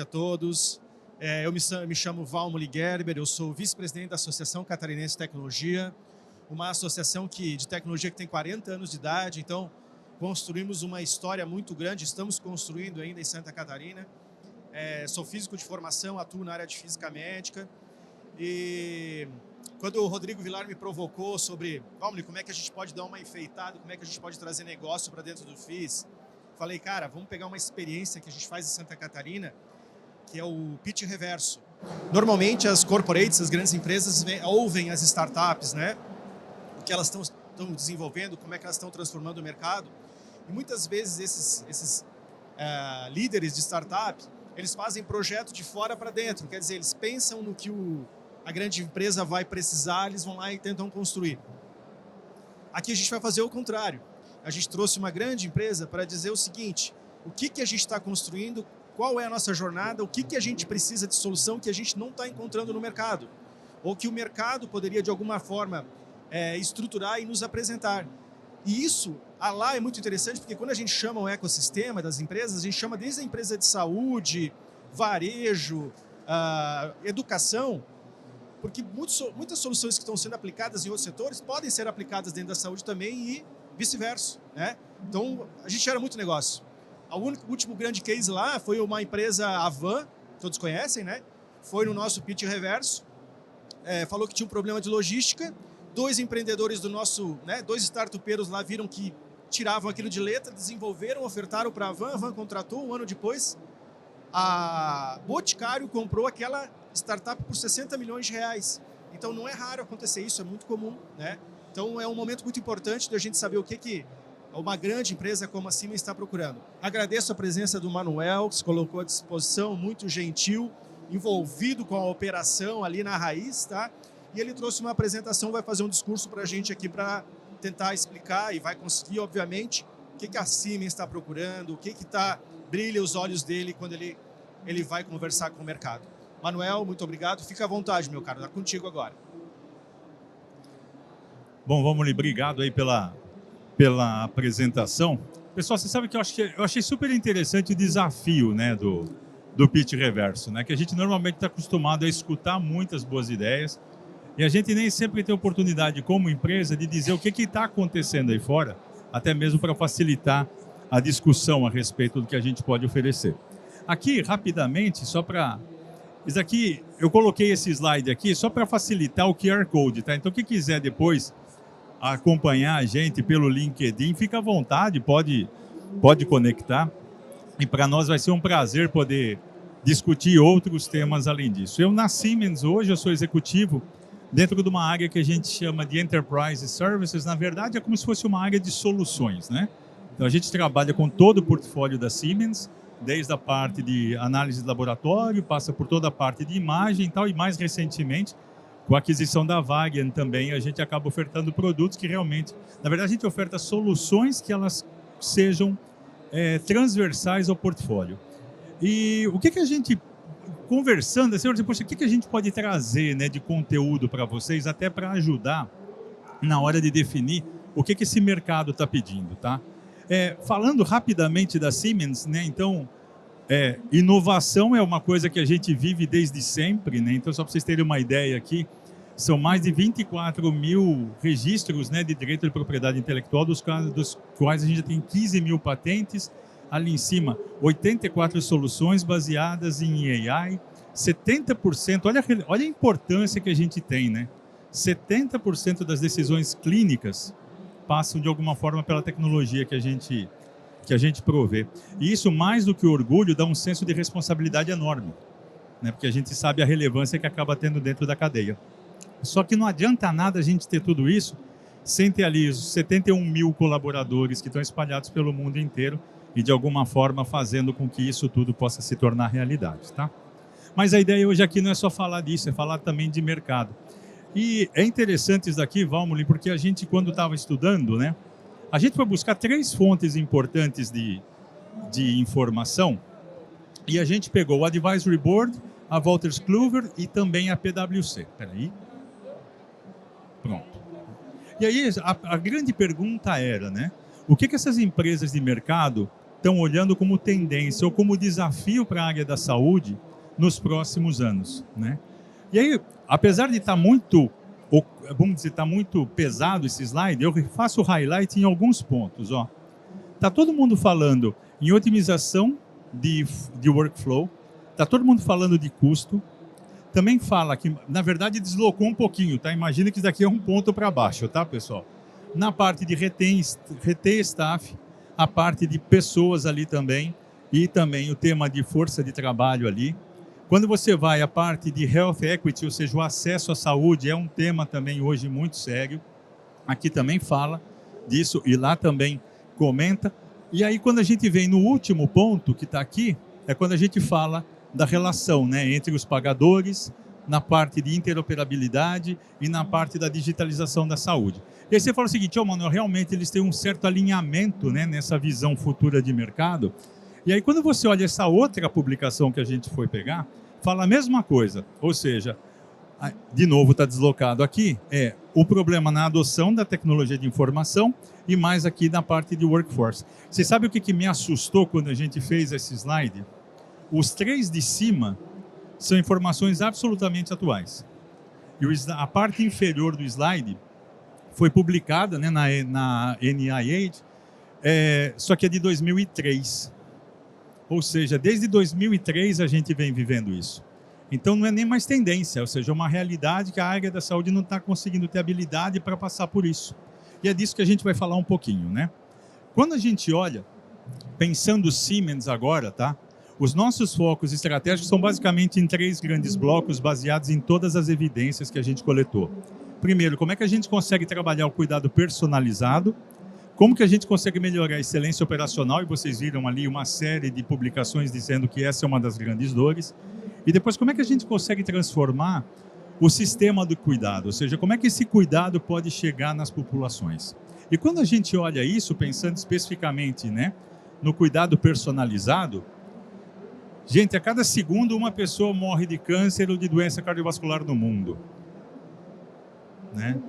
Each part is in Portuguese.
tarde a todos. Me chamo Valmoli Gerber, eu sou vice-presidente da Associação Catarinense de Tecnologia, uma associação de tecnologia que tem 40 anos de idade, então construímos uma história muito grande, estamos construindo ainda em Santa Catarina. Sou físico de formação, atuo na área de física médica e quando o Rodrigo Vilar me provocou sobre Valmoli, como é que a gente pode dar uma enfeitada, como é que a gente pode trazer negócio para dentro do FIS, falei, cara, vamos pegar uma experiência que a gente faz em Santa Catarina, que é o pitch reverso. Normalmente as corporates, as grandes empresas, ouvem as startups, né? O que elas estão desenvolvendo, como é que elas estão transformando o mercado. E muitas vezes esses líderes de startup, eles fazem projeto de fora para dentro. Quer dizer, eles pensam no que a grande empresa vai precisar, eles vão lá e tentam construir. Aqui a gente vai fazer o contrário. A gente trouxe uma grande empresa para dizer o seguinte, o que a gente está construindo, qual é a nossa jornada, o que a gente precisa de solução que a gente não está encontrando no mercado, ou que o mercado poderia, de alguma forma, estruturar e nos apresentar. E isso, lá é muito interessante, porque quando a gente chama o ecossistema das empresas, a gente chama desde a empresa de saúde, varejo, educação, porque muitas soluções que estão sendo aplicadas em outros setores podem ser aplicadas dentro da saúde também e vice-versa, né? Então, a gente gera muito negócio. O último grande case lá foi uma empresa, a Van, todos conhecem, né? Foi no nosso pitch reverso, falou que tinha um problema de logística, dois empreendedores do nosso, né, dois startupeiros lá viram que tiravam aquilo de letra, desenvolveram, ofertaram para a Van contratou, um ano depois, a Boticário comprou aquela startup por 60 milhões de reais. Então não é raro acontecer isso, é muito comum, né? Então é um momento muito importante de a gente saber o que uma grande empresa como a Siemens está procurando. Agradeço a presença do Manuel, que se colocou à disposição, muito gentil, envolvido com a operação ali na raiz, tá? E ele trouxe uma apresentação, vai fazer um discurso para a gente aqui para tentar explicar e vai conseguir, obviamente, o que a Siemens está procurando, o que brilha os olhos dele quando ele vai conversar com o mercado. Manuel, muito obrigado. Fica à vontade, meu caro. Está contigo agora. Bom, Valmoli, obrigado aí pela apresentação. Pessoal, você sabe que eu achei super interessante o desafio, né, do pitch reverso, né, que a gente normalmente está acostumado a escutar muitas boas ideias e a gente nem sempre tem oportunidade como empresa de dizer o que está acontecendo aí fora, até mesmo para facilitar a discussão a respeito do que a gente pode oferecer. Aqui, rapidamente, isso aqui, eu coloquei esse slide aqui só para facilitar o QR Code, tá? Então, quem quiser depois acompanhar a gente pelo LinkedIn, fica à vontade, pode conectar. E para nós vai ser um prazer poder discutir outros temas além disso. Eu, na Siemens, hoje, eu sou executivo dentro de uma área que a gente chama de Enterprise Services. Na verdade, é como se fosse uma área de soluções, né? Então, a gente trabalha com todo o portfólio da Siemens, desde a parte de análise de laboratório, passa por toda a parte de imagem e tal, e mais recentemente, com a aquisição da Varian também, a gente acaba ofertando produtos que realmente, na verdade, a gente oferta soluções que elas sejam transversais ao portfólio. E o que a gente, conversando, assim, poxa, o que a gente pode trazer, né, de conteúdo para vocês, até para ajudar na hora de definir o que esse mercado está pedindo, tá? Falando rapidamente da Siemens, né, então, inovação é uma coisa que a gente vive desde sempre, né? Então, só para vocês terem uma ideia aqui, são mais de 24 mil registros, né, de direito de propriedade intelectual, dos quais a gente já tem 15 mil patentes. Ali em cima, 84 soluções baseadas em AI, 70%, olha a importância que a gente tem, né? 70% das decisões clínicas passam de alguma forma pela tecnologia que a gente provê. E isso, mais do que orgulho, dá um senso de responsabilidade enorme, né? Porque a gente sabe a relevância que acaba tendo dentro da cadeia. Só que não adianta nada a gente ter tudo isso sem ter ali os 71 mil colaboradores que estão espalhados pelo mundo inteiro e, de alguma forma, fazendo com que isso tudo possa se tornar realidade, tá? Mas a ideia hoje aqui não é só falar disso, é falar também de mercado. E é interessante isso daqui, Valmoli, porque a gente, quando estava estudando, né, a gente foi buscar 3 fontes importantes de informação e a gente pegou o Advisory Board, a Wolters Kluwer e também a PwC. Espera aí. Pronto. E aí a grande pergunta era, né, o que essas empresas de mercado estão olhando como tendência ou como desafio para a área da saúde nos próximos anos, né? E aí, apesar de estar muito, vamos dizer, está muito pesado esse slide, eu faço highlight em alguns pontos, ó. Tá todo mundo falando em otimização de workflow, tá todo mundo falando de custo. Também fala que, na verdade, deslocou um pouquinho, tá? Imagina que isso daqui é um ponto para baixo, tá, pessoal? Na parte de reter staff, a parte de pessoas ali também, e também o tema de força de trabalho ali. Quando você vai à parte de health equity, ou seja, o acesso à saúde, é um tema também hoje muito sério. Aqui também fala disso, e lá também comenta. E aí, quando a gente vem no último ponto que está aqui, é quando a gente fala da relação, né, entre os pagadores, na parte de interoperabilidade e na parte da digitalização da saúde. E aí você fala o seguinte, Manuel, realmente eles têm um certo alinhamento, né, nessa visão futura de mercado. E aí quando você olha essa outra publicação que a gente foi pegar, fala a mesma coisa, ou seja, de novo está deslocado aqui, é o problema na adoção da tecnologia de informação e mais aqui na parte de workforce. Você sabe o que me assustou quando a gente fez esse slide? Os 3 de cima são informações absolutamente atuais. E a parte inferior do slide foi publicada, né, na NIH, só que é de 2003. Ou seja, desde 2003 a gente vem vivendo isso. Então não é nem mais tendência, ou seja, é uma realidade que a área da saúde não está conseguindo ter habilidade para passar por isso. E é disso que a gente vai falar um pouquinho, né? Quando a gente olha, pensando Siemens agora, tá? Os nossos focos estratégicos são basicamente em 3 grandes blocos baseados em todas as evidências que a gente coletou. Primeiro, como é que a gente consegue trabalhar o cuidado personalizado? Como que a gente consegue melhorar a excelência operacional? E vocês viram ali uma série de publicações dizendo que essa é uma das grandes dores. E depois, como é que a gente consegue transformar o sistema do cuidado? Ou seja, como é que esse cuidado pode chegar nas populações? E quando a gente olha isso, pensando especificamente, né, no cuidado personalizado, gente, a cada segundo uma pessoa morre de câncer ou de doença cardiovascular no mundo, né?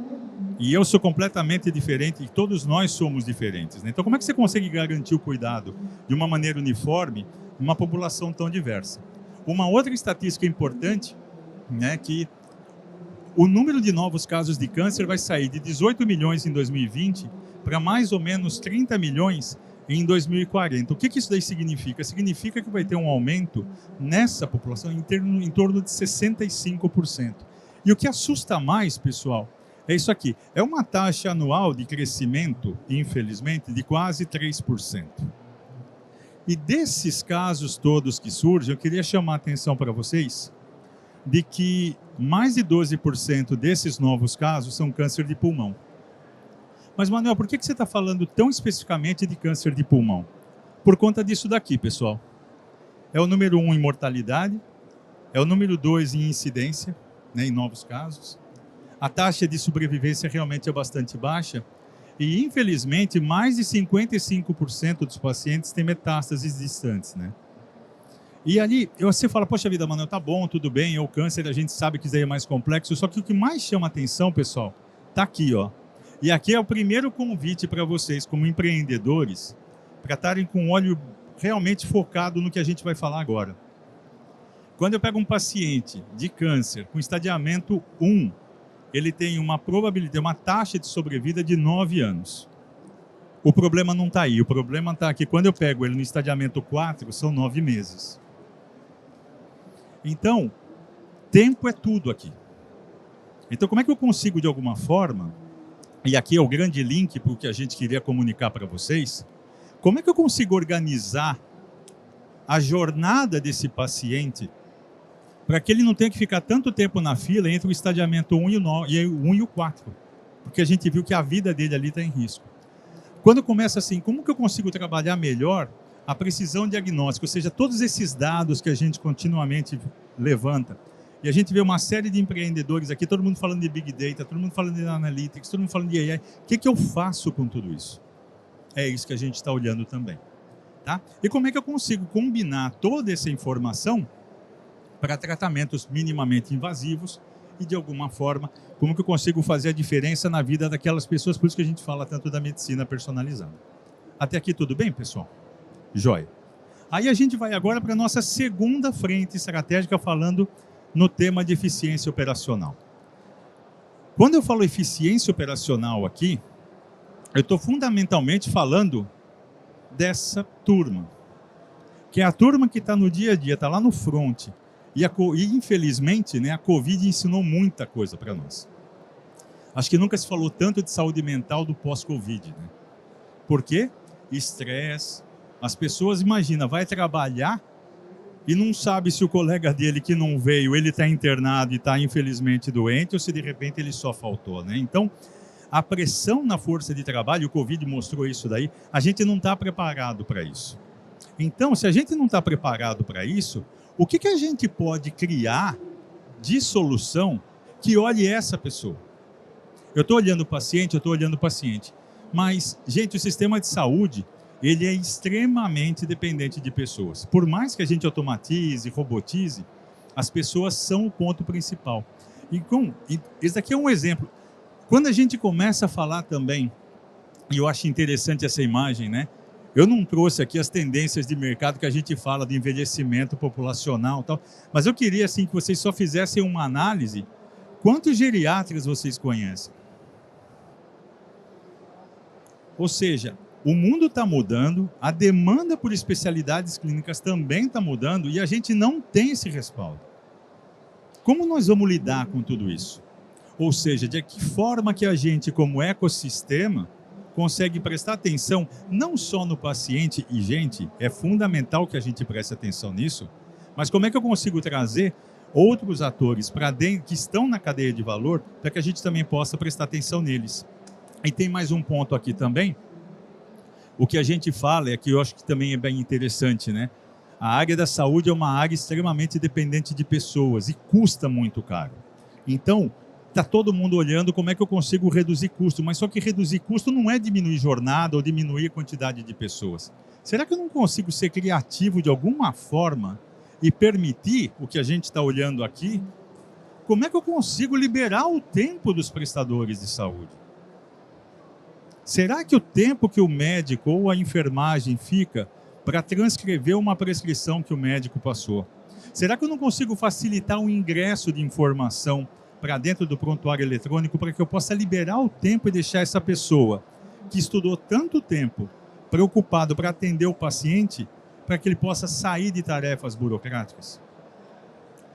E eu sou completamente diferente e todos nós somos diferentes, né? Então, como é que você consegue garantir o cuidado de uma maneira uniforme numa população tão diversa? Uma outra estatística importante, né, que o número de novos casos de câncer vai sair de 18 milhões em 2020 para mais ou menos 30 milhões em 2040. O que isso daí significa? Significa que vai ter um aumento nessa população em torno de 65%. E o que assusta mais, pessoal, é isso aqui. É uma taxa anual de crescimento, infelizmente, de quase 3%. E desses casos todos que surgem, eu queria chamar a atenção para vocês de que mais de 12% desses novos casos são câncer de pulmão. Mas, Manuel, por que você está falando tão especificamente de câncer de pulmão? Por conta disso daqui, pessoal. É o número 1 em mortalidade, é o número 2 em incidência, né, em novos casos. A taxa de sobrevivência realmente é bastante baixa e, infelizmente, mais de 55% dos pacientes têm metástases distantes, né? E ali, você fala, poxa vida, Manuel, tá bom, tudo bem, é o câncer, a gente sabe que isso aí é mais complexo, só que o que mais chama atenção, pessoal, tá aqui, ó. E aqui é o primeiro convite para vocês, como empreendedores, para estarem com o olho realmente focado no que a gente vai falar agora. Quando eu pego um paciente de câncer com estadiamento 1, ele tem uma probabilidade, uma taxa de sobrevida de 9 anos. O problema não está aí, o problema está que quando eu pego ele no estadiamento 4, são 9 meses. Então, tempo é tudo aqui. Então, como é que eu consigo, de alguma forma, e aqui é o grande link para o que a gente queria comunicar para vocês, como é que eu consigo organizar a jornada desse paciente para que ele não tenha que ficar tanto tempo na fila entre o estadiamento 1 e o 4, porque a gente viu que a vida dele ali está em risco. Quando começa assim, como que eu consigo trabalhar melhor a precisão diagnóstica, ou seja, todos esses dados que a gente continuamente levanta, e a gente vê uma série de empreendedores aqui, todo mundo falando de Big Data, todo mundo falando de Analytics, todo mundo falando de AI, o que eu faço com tudo isso? É isso que a gente está olhando também. Tá? E como é que eu consigo combinar toda essa informação para tratamentos minimamente invasivos e, de alguma forma, como que eu consigo fazer a diferença na vida daquelas pessoas, por isso que a gente fala tanto da medicina personalizada. Até aqui tudo bem, pessoal? Joia. Aí a gente vai agora para a nossa segunda frente estratégica, falando no tema de eficiência operacional. Quando eu falo eficiência operacional aqui, eu estou fundamentalmente falando dessa turma, que é a turma que está no dia a dia, está lá no front. E infelizmente, né, a Covid ensinou muita coisa para nós. Acho que nunca se falou tanto de saúde mental do pós-Covid. Né? Por quê? Estresse. As pessoas, imagina, vai trabalhar e não sabe se o colega dele que não veio, ele está internado e está infelizmente doente, ou se de repente ele só faltou. Né? Então, a pressão na força de trabalho, o Covid mostrou isso daí, a gente não está preparado para isso. Então, se a gente não está preparado para isso, o que a gente pode criar de solução que olhe essa pessoa? Eu estou olhando o paciente, mas, gente, o sistema de saúde, ele é extremamente dependente de pessoas. Por mais que a gente automatize, robotize, as pessoas são o ponto principal. Então, esse daqui é um exemplo. Quando a gente começa a falar também, e eu acho interessante essa imagem, né? Eu não trouxe aqui as tendências de mercado que a gente fala de envelhecimento populacional e tal, mas eu queria assim, que vocês só fizessem uma análise. Quantos geriatras vocês conhecem? Ou seja, o mundo está mudando, a demanda por especialidades clínicas também está mudando e a gente não tem esse respaldo. Como nós vamos lidar com tudo isso? Ou seja, de que forma que a gente, como ecossistema, consegue prestar atenção não só no paciente, e gente, é fundamental que a gente preste atenção nisso, mas como é que eu consigo trazer outros atores para dentro, que estão na cadeia de valor, para que a gente também possa prestar atenção neles. E tem mais um ponto aqui também, o que a gente fala, é que eu acho que também é bem interessante, né? A área da saúde é uma área extremamente dependente de pessoas e custa muito caro. Então, está todo mundo olhando como é que eu consigo reduzir custo, mas só que reduzir custo não é diminuir jornada ou diminuir a quantidade de pessoas. Será que eu não consigo ser criativo de alguma forma e permitir o que a gente está olhando aqui? Como é que eu consigo liberar o tempo dos prestadores de saúde? Será que o tempo que o médico ou a enfermagem fica para transcrever uma prescrição que o médico passou? Será que eu não consigo facilitar o ingresso de informação para dentro do prontuário eletrônico para que eu possa liberar o tempo e deixar essa pessoa que estudou tanto tempo preocupado para atender o paciente para que ele possa sair de tarefas burocráticas?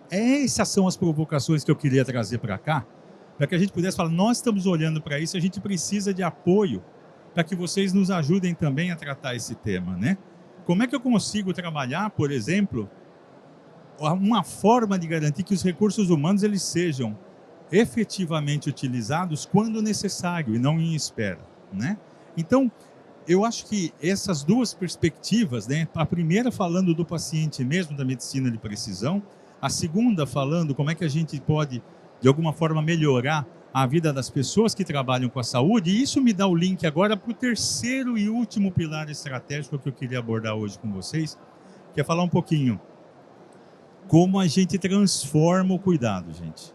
Essas são as provocações que eu queria trazer para cá, para que a gente pudesse falar, nós estamos olhando para isso, a gente precisa de apoio para que vocês nos ajudem também a tratar esse tema, né? Como é que eu consigo trabalhar, por exemplo, uma forma de garantir que os recursos humanos eles sejam efetivamente utilizados quando necessário e não em espera, né? Então, eu acho que essas duas perspectivas, né? A primeira falando do paciente mesmo, da medicina de precisão, a segunda falando como é que a gente pode, de alguma forma, melhorar a vida das pessoas que trabalham com a saúde, e isso me dá o link agora para o terceiro e último pilar estratégico que eu queria abordar hoje com vocês, que é falar um pouquinho como a gente transforma o cuidado, gente.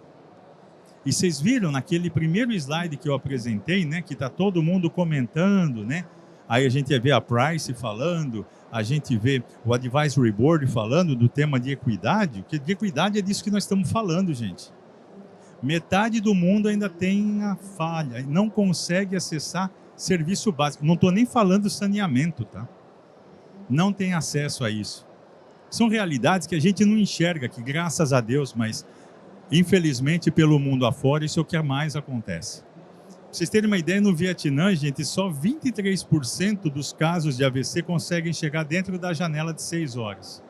E vocês viram naquele primeiro slide que eu apresentei, né, que está todo mundo comentando, né? Aí a gente vê a Price falando, a gente vê o Advisory Board falando do tema de equidade, que de equidade é disso que nós estamos falando, gente. Metade do mundo ainda tem a falha, não consegue acessar serviço básico. Não estou nem falando saneamento, tá? Não tem acesso a isso. São realidades que a gente não enxerga aqui, graças a Deus, mas infelizmente pelo mundo afora isso é o que mais acontece. Pra vocês terem uma ideia, no Vietnã, gente, só 23% dos casos de AVC conseguem chegar dentro da janela de 6 horas.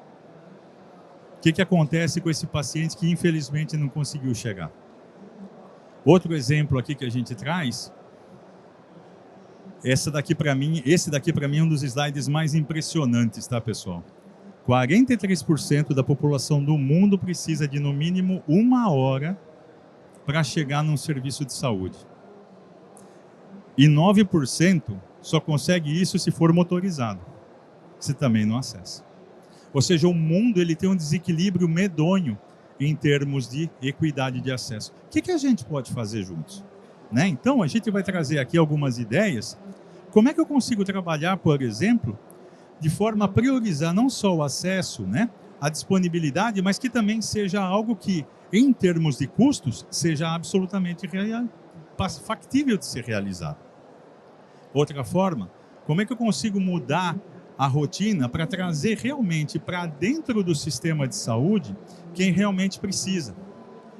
O que acontece com esse paciente que infelizmente não conseguiu chegar? Outro exemplo aqui que a gente traz, esse daqui para mim é um dos slides mais impressionantes, tá, pessoal? 43% da população do mundo precisa de no mínimo 1 hora para chegar num serviço de saúde. E 9% só consegue isso se for motorizado. Você também não acessa. Ou seja, o mundo ele tem um desequilíbrio medonho em termos de equidade de acesso. O que a gente pode fazer juntos? Né? Então, a gente vai trazer aqui algumas ideias. Como é que eu consigo trabalhar, por exemplo, de forma a priorizar não só o acesso, né, a disponibilidade, mas que também seja algo que, em termos de custos, seja absolutamente factível de ser realizado. Outra forma, como é que eu consigo mudar a rotina para trazer realmente para dentro do sistema de saúde quem realmente precisa?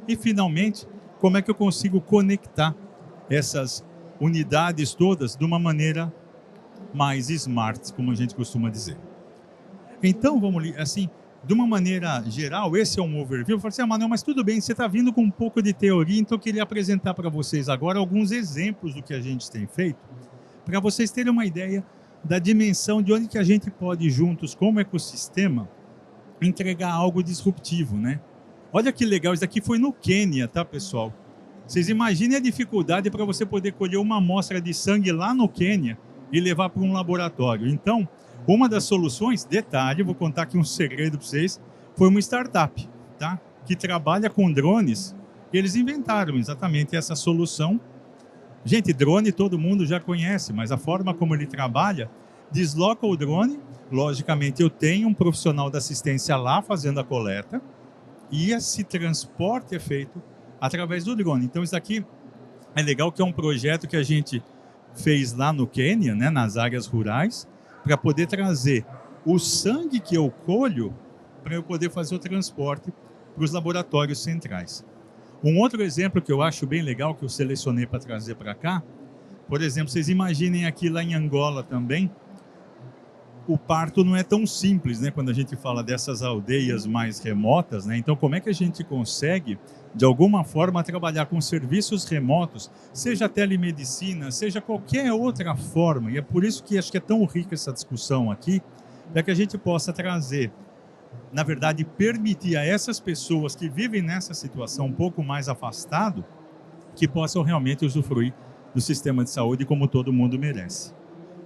E, finalmente, como é que eu consigo conectar essas unidades todas de uma maneira mais smart, como a gente costuma dizer. Então, vamos assim, de uma maneira geral, esse é um overview. Eu falei assim, Manuel, mas tudo bem, você está vindo com um pouco de teoria, então eu queria apresentar para vocês agora alguns exemplos do que a gente tem feito, para vocês terem uma ideia da dimensão de onde que a gente pode, juntos, como ecossistema, entregar algo disruptivo, né? Olha que legal, isso aqui foi no Quênia, tá, pessoal? Vocês imaginem a dificuldade para você poder colher uma amostra de sangue lá no Quênia e levar para um laboratório. Então, uma das soluções, detalhe, vou contar aqui um segredo para vocês, foi uma startup, tá? Que trabalha com drones. Eles inventaram exatamente essa solução. Gente, drone todo mundo já conhece, mas a forma como ele trabalha, desloca o drone, logicamente eu tenho um profissional da assistência lá fazendo a coleta, e esse transporte é feito através do drone. Então isso aqui é legal, que é um projeto que a gente fez lá no Quênia, né, nas áreas rurais, para poder trazer o sangue que eu colho para eu poder fazer o transporte para os laboratórios centrais. Um outro exemplo que eu acho bem legal, que eu selecionei para trazer para cá, por exemplo, vocês imaginem aqui lá em Angola também, o parto não é tão simples, né, quando a gente fala dessas aldeias mais remotas, né? Então, como é que a gente consegue, de alguma forma, trabalhar com serviços remotos, seja telemedicina, seja qualquer outra forma, e é por isso que acho que é tão rica essa discussão aqui, para que a gente possa trazer, na verdade, permitir a essas pessoas que vivem nessa situação um pouco mais afastado, que possam realmente usufruir do sistema de saúde como todo mundo merece.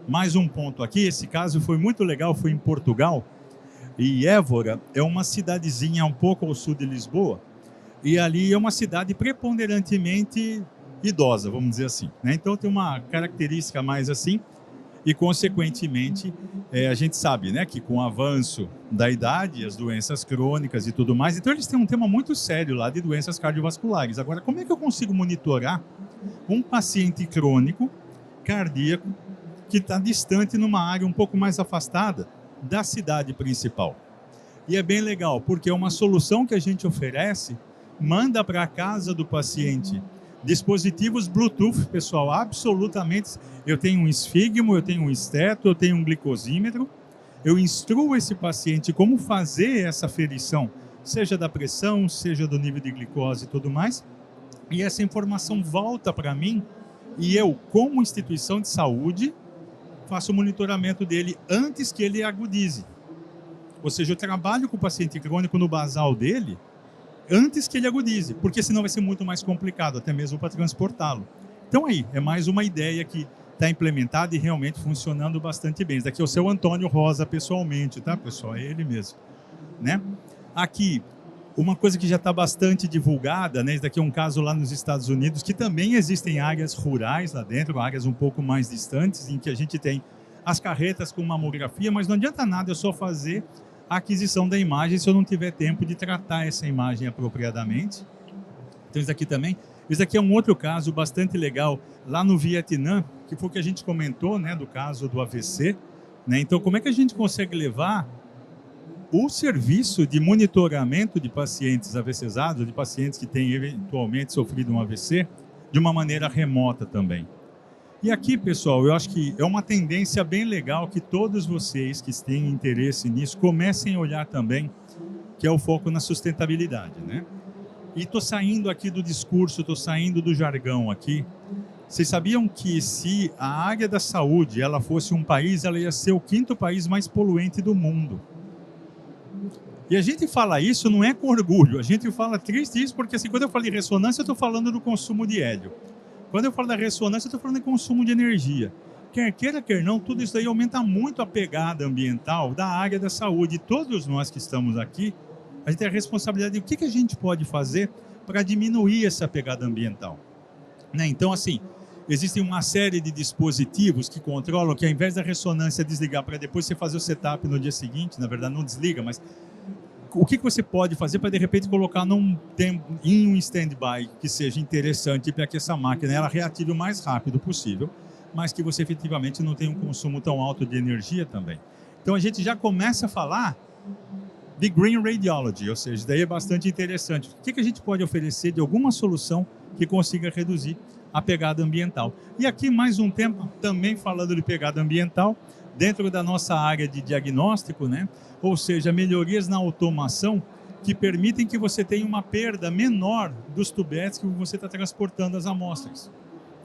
Mais um ponto aqui, esse caso foi muito legal, foi em Portugal, e Évora é uma cidadezinha um pouco ao sul de Lisboa, e ali é uma cidade preponderantemente idosa, vamos dizer assim, né? Então tem uma característica mais assim, e consequentemente a gente sabe, né, que com o avanço da idade, as doenças crônicas e tudo mais, então eles têm um tema muito sério lá de doenças cardiovasculares. Agora, como é que eu consigo monitorar um paciente crônico, cardíaco, que está distante numa área um pouco mais afastada da cidade principal? E é bem legal, porque é uma solução que a gente oferece, manda para a casa do paciente dispositivos Bluetooth, pessoal, absolutamente. Eu tenho um esfígmo, eu tenho um esteto, eu tenho um glicosímetro, eu instruo esse paciente como fazer essa ferição, seja da pressão, seja do nível de glicose e tudo mais, e essa informação volta para mim, e eu, como instituição de saúde, faço o monitoramento dele antes que ele agudize. Ou seja, eu trabalho com o paciente crônico no basal dele antes que ele agudize, porque senão vai ser muito mais complicado, até mesmo para transportá-lo. Então aí, é mais uma ideia que está implementada e realmente funcionando bastante bem. Esse daqui é o seu Antônio Rosa pessoalmente, tá, pessoal? É ele mesmo, né? Aqui, uma coisa que já está bastante divulgada, né? Esse daqui é um caso lá nos Estados Unidos, que também existem áreas rurais lá dentro, áreas um pouco mais distantes, em que a gente tem as carretas com mamografia, mas não adianta nada eu só fazer a aquisição da imagem se eu não tiver tempo de tratar essa imagem apropriadamente. Então, isso aqui também. Isso aqui é um outro caso bastante legal lá no Vietnã, que foi o que a gente comentou, né, do caso do AVC, né? Então, como é que a gente consegue levar o serviço de monitoramento de pacientes AVCizados, de pacientes que têm eventualmente sofrido um AVC, de uma maneira remota também? E aqui, pessoal, eu acho que é uma tendência bem legal que todos vocês que têm interesse nisso comecem a olhar também, que é o foco na sustentabilidade, né? E estou saindo aqui do discurso, estou saindo do jargão aqui. Vocês sabiam que se a área da saúde ela fosse um país, ela ia ser o 5º país mais poluente do mundo? E a gente fala isso não é com orgulho, a gente fala triste isso porque assim, quando eu falo de ressonância, eu estou falando do consumo de hélio. Quando eu falo da ressonância, eu estou falando de consumo de energia. Quer queira, quer não, tudo isso aí aumenta muito a pegada ambiental da área da saúde. E todos nós que estamos aqui, a gente tem a responsabilidade de o que a gente pode fazer para diminuir essa pegada ambiental, né? Então, assim, existem uma série de dispositivos que controlam, que ao invés da ressonância desligar para depois você fazer o setup no dia seguinte, na verdade não desliga, mas o que você pode fazer para de repente colocar em um stand-by que seja interessante para que essa máquina ela reative o mais rápido possível, mas que você efetivamente não tenha um consumo tão alto de energia também. Então a gente já começa a falar de Green Radiology, ou seja, daí é bastante interessante. O que a gente pode oferecer de alguma solução que consiga reduzir a pegada ambiental? E aqui mais um tempo também falando de pegada ambiental, dentro da nossa área de diagnóstico, né? Ou seja, melhorias na automação que permitem que você tenha uma perda menor dos tubetes que você está transportando as amostras.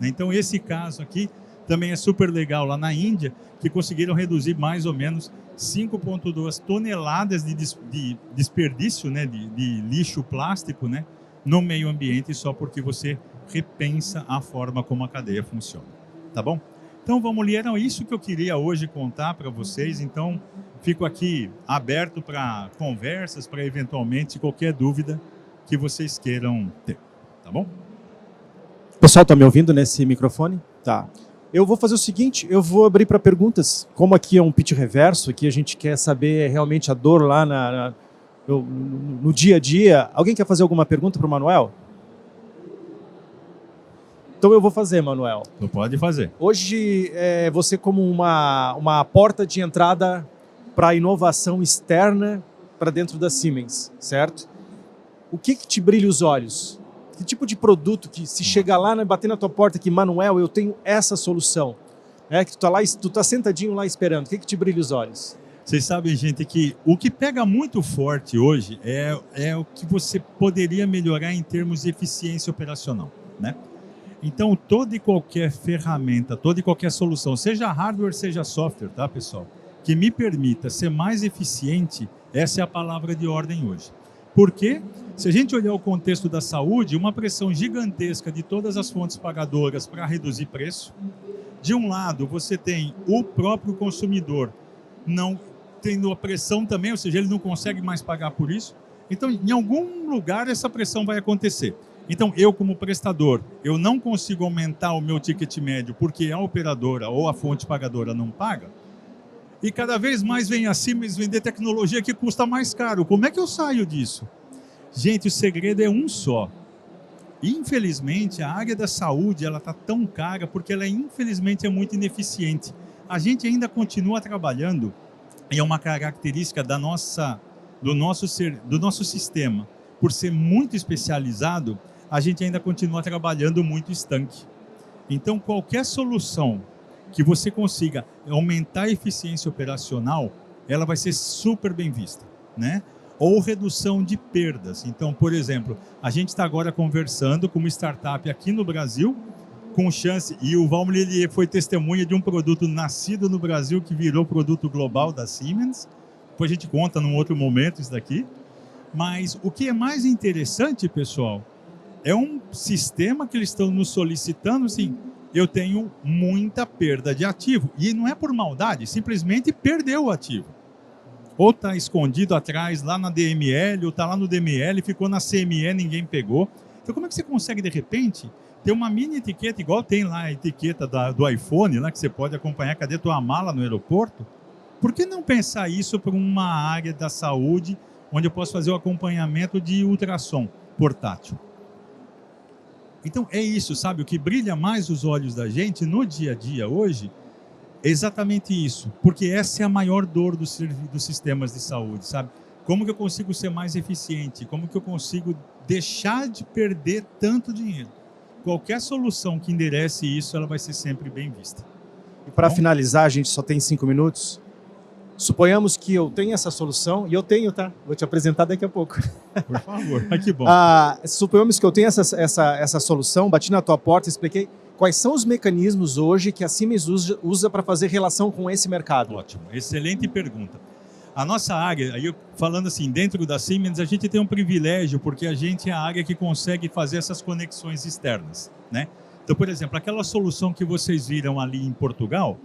Então esse caso aqui também é super legal lá na Índia, que conseguiram reduzir mais ou menos 5,2 toneladas de desperdício, né, de lixo plástico, né, no meio ambiente, só porque você repensa a forma como a cadeia funciona. Tá bom? Então vamos ler, era isso que eu queria hoje contar para vocês, então fico aqui aberto para conversas, para eventualmente qualquer dúvida que vocês queiram ter. Tá bom? O pessoal está me ouvindo nesse microfone? Tá. Eu vou fazer o seguinte, eu vou abrir para perguntas. Como aqui é um pitch reverso, aqui a gente quer saber realmente a dor lá no dia a dia. Alguém quer fazer alguma pergunta para o Manuel? Então eu vou fazer, Manuel. Não pode fazer. Hoje, você como uma porta de entrada para a inovação externa para dentro da Siemens, certo? O que te brilha os olhos? Que tipo de produto que se chegar lá, né, bater na tua porta aqui, Manuel, eu tenho essa solução, né, que tu tá sentadinho lá esperando, o que te brilha os olhos? Vocês sabem, gente, que o que pega muito forte hoje é o que você poderia melhorar em termos de eficiência operacional, né? Então, toda e qualquer ferramenta, toda e qualquer solução, seja hardware, seja software, tá, pessoal, que me permita ser mais eficiente, essa é a palavra de ordem hoje. Por quê? Se a gente olhar o contexto da saúde, uma pressão gigantesca de todas as fontes pagadoras para reduzir preço. De um lado, você tem o próprio consumidor não tendo a pressão também, ou seja, ele não consegue mais pagar por isso. Então, em algum lugar, essa pressão vai acontecer. Então, eu como prestador, eu não consigo aumentar o meu ticket médio porque a operadora ou a fonte pagadora não paga. E cada vez mais vem a Siemens vender tecnologia que custa mais caro. Como é que eu saio disso? Gente, o segredo é um só. Infelizmente, a área da saúde ela está tão cara porque ela, infelizmente, é muito ineficiente. A gente ainda continua trabalhando, e é uma característica do nosso sistema. Por ser muito especializado, a gente ainda continua trabalhando muito estanque. Então, qualquer solução que você consiga aumentar a eficiência operacional, ela vai ser super bem vista, né? Ou redução de perdas. Então, por exemplo, a gente está agora conversando com uma startup aqui no Brasil, com chance, e o Valmir ele foi testemunha de um produto nascido no Brasil que virou produto global da Siemens. Depois a gente conta num outro momento isso daqui. Mas o que é mais interessante, pessoal, é um sistema que eles estão nos solicitando, assim, eu tenho muita perda de ativo. E não é por maldade, simplesmente perdeu o ativo. Ou está escondido atrás, lá na DML, ou está lá no DML, ficou na CME, ninguém pegou. Então, como é que você consegue, de repente, ter uma mini etiqueta, igual tem lá a etiqueta do iPhone, lá, que você pode acompanhar, cadê tua mala no aeroporto? Por que não pensar isso para uma área da saúde, onde eu posso fazer o acompanhamento de ultrassom portátil? Então, é isso, sabe? O que brilha mais os olhos da gente no dia a dia hoje é exatamente isso, porque essa é a maior dor dos sistemas de saúde, sabe? Como que eu consigo ser mais eficiente? Como que eu consigo deixar de perder tanto dinheiro? Qualquer solução que enderece isso, ela vai ser sempre bem vista. E para finalizar, a gente só tem 5 minutos. Suponhamos que eu tenho essa solução, e eu tenho, tá? Vou te apresentar daqui a pouco. Por favor. Ah, que bom. Suponhamos que eu tenho essa solução, bati na tua porta e expliquei quais são os mecanismos hoje que a Siemens usa para fazer relação com esse mercado. Ótimo, excelente pergunta. A nossa área, aí falando assim, dentro da Siemens, a gente tem um privilégio, porque a gente é a área que consegue fazer essas conexões externas, né? Então, por exemplo, aquela solução que vocês viram ali em Portugal,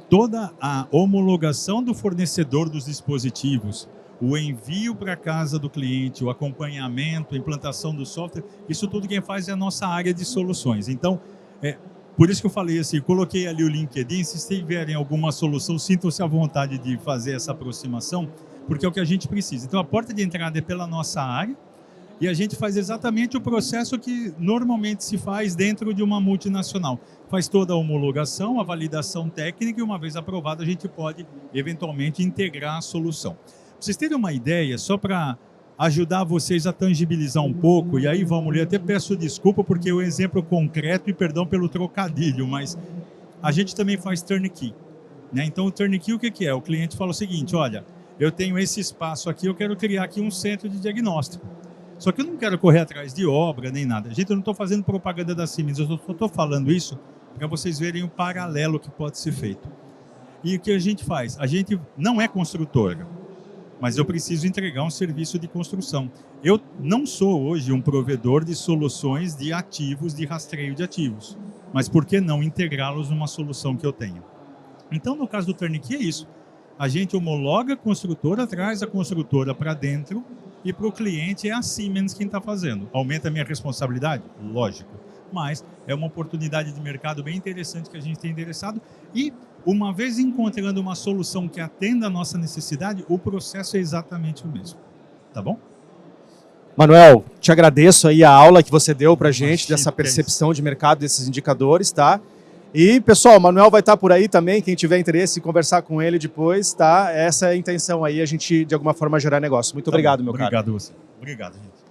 toda a homologação do fornecedor dos dispositivos, o envio para a casa do cliente, o acompanhamento, a implantação do software, isso tudo quem faz é a nossa área de soluções. Então, Por isso que eu falei assim, coloquei ali o LinkedIn, se tiverem alguma solução, sintam-se à vontade de fazer essa aproximação, porque é o que a gente precisa. Então a porta de entrada é pela nossa área, e a gente faz exatamente o processo que normalmente se faz dentro de uma multinacional. Faz toda a homologação, a validação técnica, e uma vez aprovada a gente pode eventualmente integrar a solução. Para vocês terem uma ideia, só para ajudar vocês a tangibilizar um pouco, e aí, vamos ler, até peço desculpa porque é um exemplo concreto e perdão pelo trocadilho, mas a gente também faz turnkey, né? Então o turnkey o que é? O cliente fala o seguinte, olha, eu tenho esse espaço aqui, eu quero criar aqui um centro de diagnóstico. Só que eu não quero correr atrás de obra nem nada. Gente, eu não estou fazendo propaganda da Siemens, eu só estou falando isso para vocês verem o paralelo que pode ser feito. E o que a gente faz? A gente não é construtora, mas eu preciso entregar um serviço de construção. Eu não sou hoje um provedor de soluções de ativos, de rastreio de ativos, mas por que não integrá-los numa solução que eu tenho? Então, no caso do turnkey é isso. A gente homologa a construtora, traz a construtora para dentro e para o cliente é a Siemens quem está fazendo. Aumenta a minha responsabilidade? Lógico. Mas é uma oportunidade de mercado bem interessante que a gente tem interessado e uma vez encontrando uma solução que atenda a nossa necessidade, o processo é exatamente o mesmo. Tá bom? Manuel, te agradeço aí a aula que você deu para a gente, dessa percepção de mercado, desses indicadores, tá? E, pessoal, o Manuel vai estar por aí também, quem tiver interesse em conversar com ele depois, tá? Essa é a intenção aí, a gente, de alguma forma, gerar negócio. Muito obrigado, meu cara. Obrigado você. Obrigado, gente.